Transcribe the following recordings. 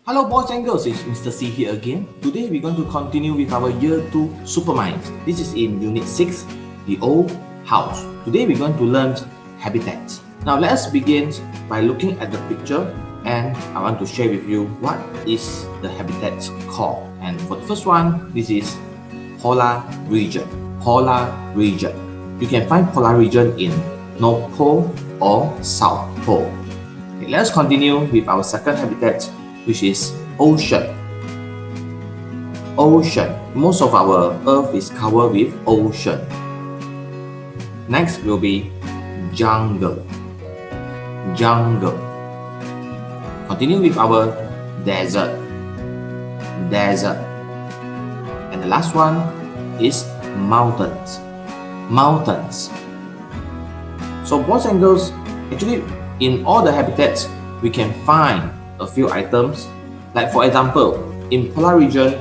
Hello boys and girls, it's Mr. C here again. Today we're going to continue with our Year 2 Superminds. This is in Unit 6, The Old House. Today we're going to learn habitats. Now let's begin by looking at the picture, and I want to share with you what is the habitat called. And for the first one, this is polar region. Polar region. You can find polar region in North Pole or South Pole. Okay, let's continue with our second habitat, which is ocean. Ocean. Most of our Earth is covered with ocean. Next will be jungle. Jungle. Continue with our desert. Desert. And the last one is mountains. Mountains. So boys and girls, actually in all the habitats we can find a few items. Like for example, in polar region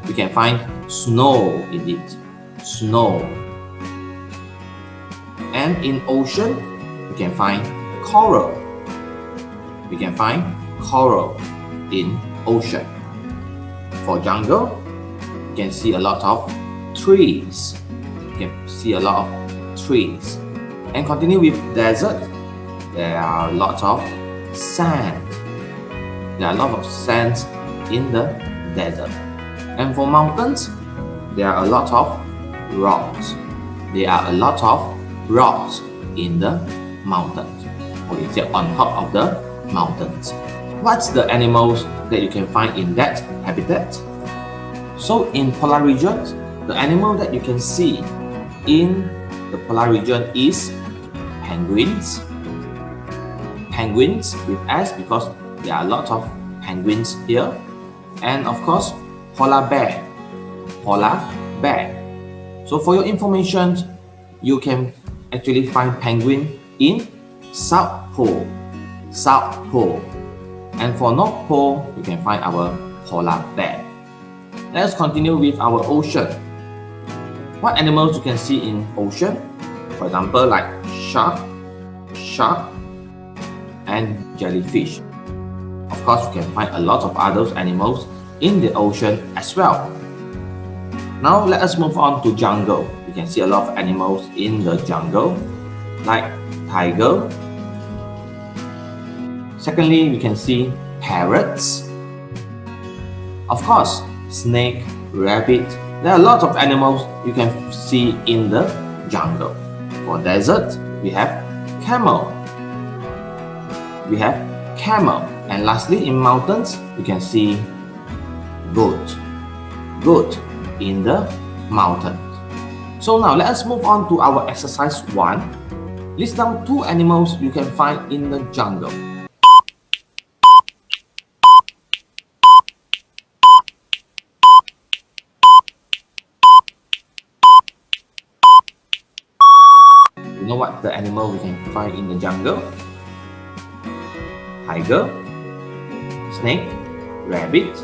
we can find snow in it. Snow. And in ocean we can find coral. We can find coral in ocean. For jungle, you can see a lot of trees. You can see a lot of trees. And continue with desert, there are lots of sand. There are a lot of sands in the desert. And for mountains, there are a lot of rocks. There are a lot of rocks in the mountains, or is it on top of the mountains. What's the animals that you can find in that habitat? So in polar regions, the animal that you can see in the polar region is penguins. Penguins with S because there are a lot of penguins here. And of course, polar bear. Polar bear. So for your information, you can actually find penguin in South Pole. South Pole. And for North Pole, you can find our polar bear. Let's continue with our ocean. What animals you can see in ocean? For example, like shark, and jellyfish. Of course, you can find a lot of other animals in the ocean as well. Now let us move on to jungle. You can see a lot of animals in the jungle, like tiger. Secondly, we can see parrots. Of course, snake, rabbit. There are a lot of animals you can see in the jungle. For desert, we have camel. We have camel. And lastly, in mountains, you can see goat. Goat in the mountains. So now let us move on to our exercise 1. List down 2 animals you can find in the jungle. You know what the animal we can find in the jungle? Tiger, snake, rabbit,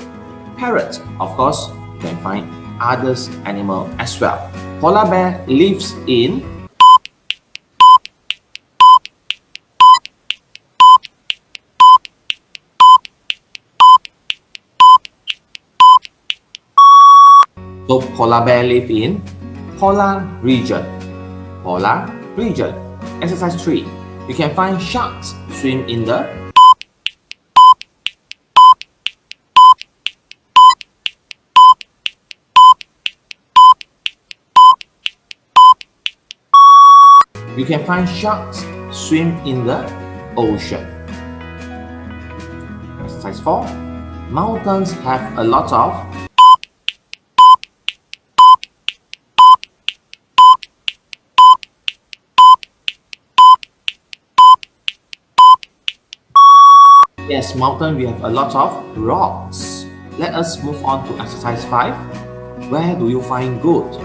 parrot. Of course, you can find other animals as well. Polar bear lives in So polar bear live in polar region. Polar region. Exercise 3. You can find sharks swim in the You can find sharks swim in the ocean. Exercise 4. Mountains have a lot of Yes, mountain we have a lot of rocks. Let us move on to exercise 5. Where do you find goat?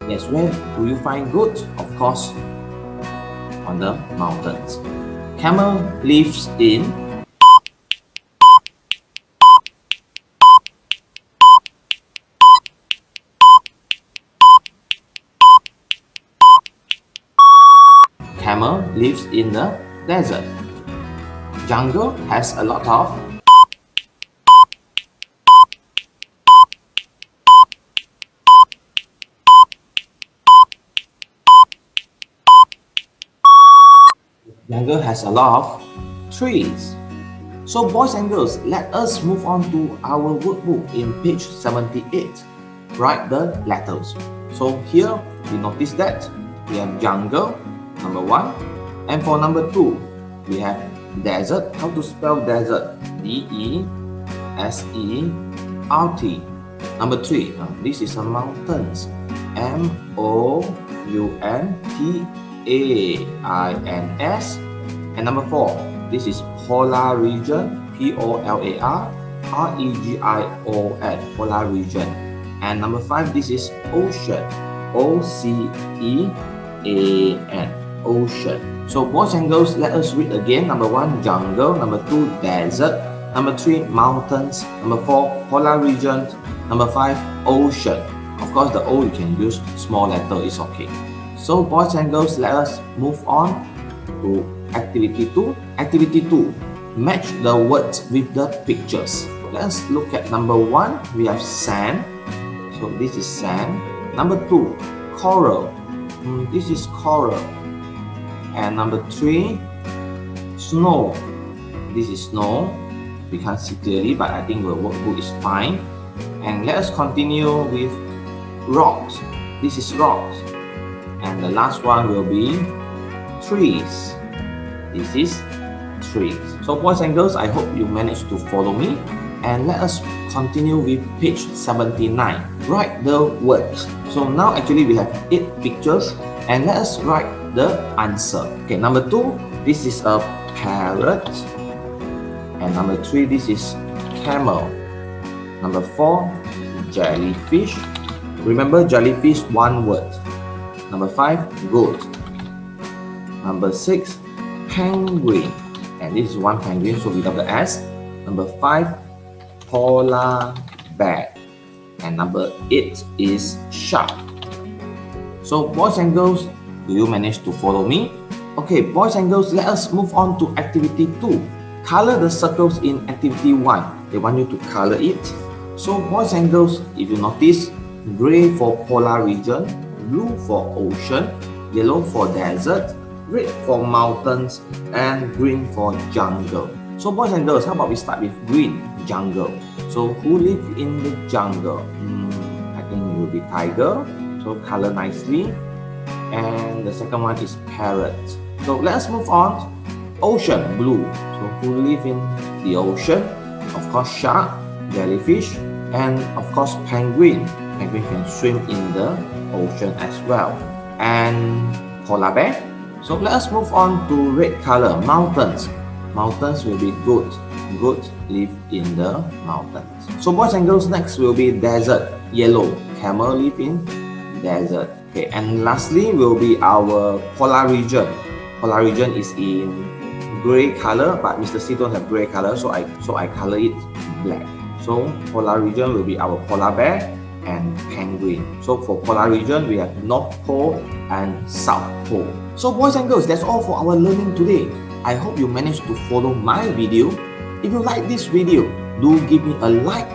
Yes, where do you find goat? Of course, on the mountains. Camel lives in camel lives in the desert. Jungle has a lot of trees. So boys and girls, let us move on to our workbook in page 78. Write the letters. So here we notice that we have jungle, number 1, and for number 2 we have desert. How to spell desert? D-E-S-E-R-T. Number 3, this is a mountains, M-O-U-N-T-A-I-N-S. And number 4, this is polar region, P-O-L-A-R-R-E-G-I-O-N, polar region. And number 5, this is ocean, O-C-E-A-N, ocean. So boys and girls, let us read again. Number 1, jungle. Number 2, desert. Number 3, mountains. Number 4, polar region. Number 5, ocean. Of course, the O you can use small letter, it's okay. So boys and girls, let us move on to activity 2. Activity 2, match the words with the pictures. Let's look at number 1. We have sand. So this is sand. Number 2, coral. This is coral. And number 3, snow. This is snow. We can't see clearly, but I think the workbook is fine. And let us continue with rocks. This is rocks. And the last one will be trees. This is trees. So boys and girls, I hope you managed to follow me. And let us continue with page 79. Write the words. So now actually we have 8 pictures, and let us write the answer. Okay, number 2, this is a parrot. And number 3, this is camel. Number 4, jellyfish. Remember, jellyfish, 1 word. Number 5, goat. Number 6, penguin. And this is 1 penguin, so without the S. Number 5, polar bear. And number 8 is shark. So boys and girls, do you manage to follow me? Okay, boys and girls, let us move on to activity 2. Color the circles in activity 1. They want you to color it. So boys and girls, if you notice, gray for polar region, blue for ocean, yellow for desert, red for mountains, and green for jungle. So boys and girls, how about we start with green, jungle. So who live in the jungle? I think it will be tiger. So color nicely. And the second one is parrot. So let's move on. Ocean, blue. So who live in the ocean? Of course, shark, jellyfish, and of course penguin. Penguin can swim in the ocean as well. And polar bear. So let us move on to red color, mountains. Mountains will be goat. Goat live in the mountains. So boys and girls, next will be desert, yellow. Camel live in desert. Okay, and lastly will be our polar region. Polar region is in gray color, but Mr. C don't have gray color, so I color it black. So polar region will be our polar bear and penguin. So for polar region, we have North Pole and South Pole. So boys and girls, that's all for our learning today. I hope you managed to follow my video. If you like this video, do give me a like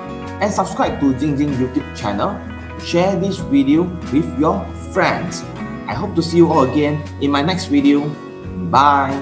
and subscribe to 𝐤𝐤𝐤𝐤 YouTube channel. Share this video with your friends. I hope to see you all again in my next video. Bye.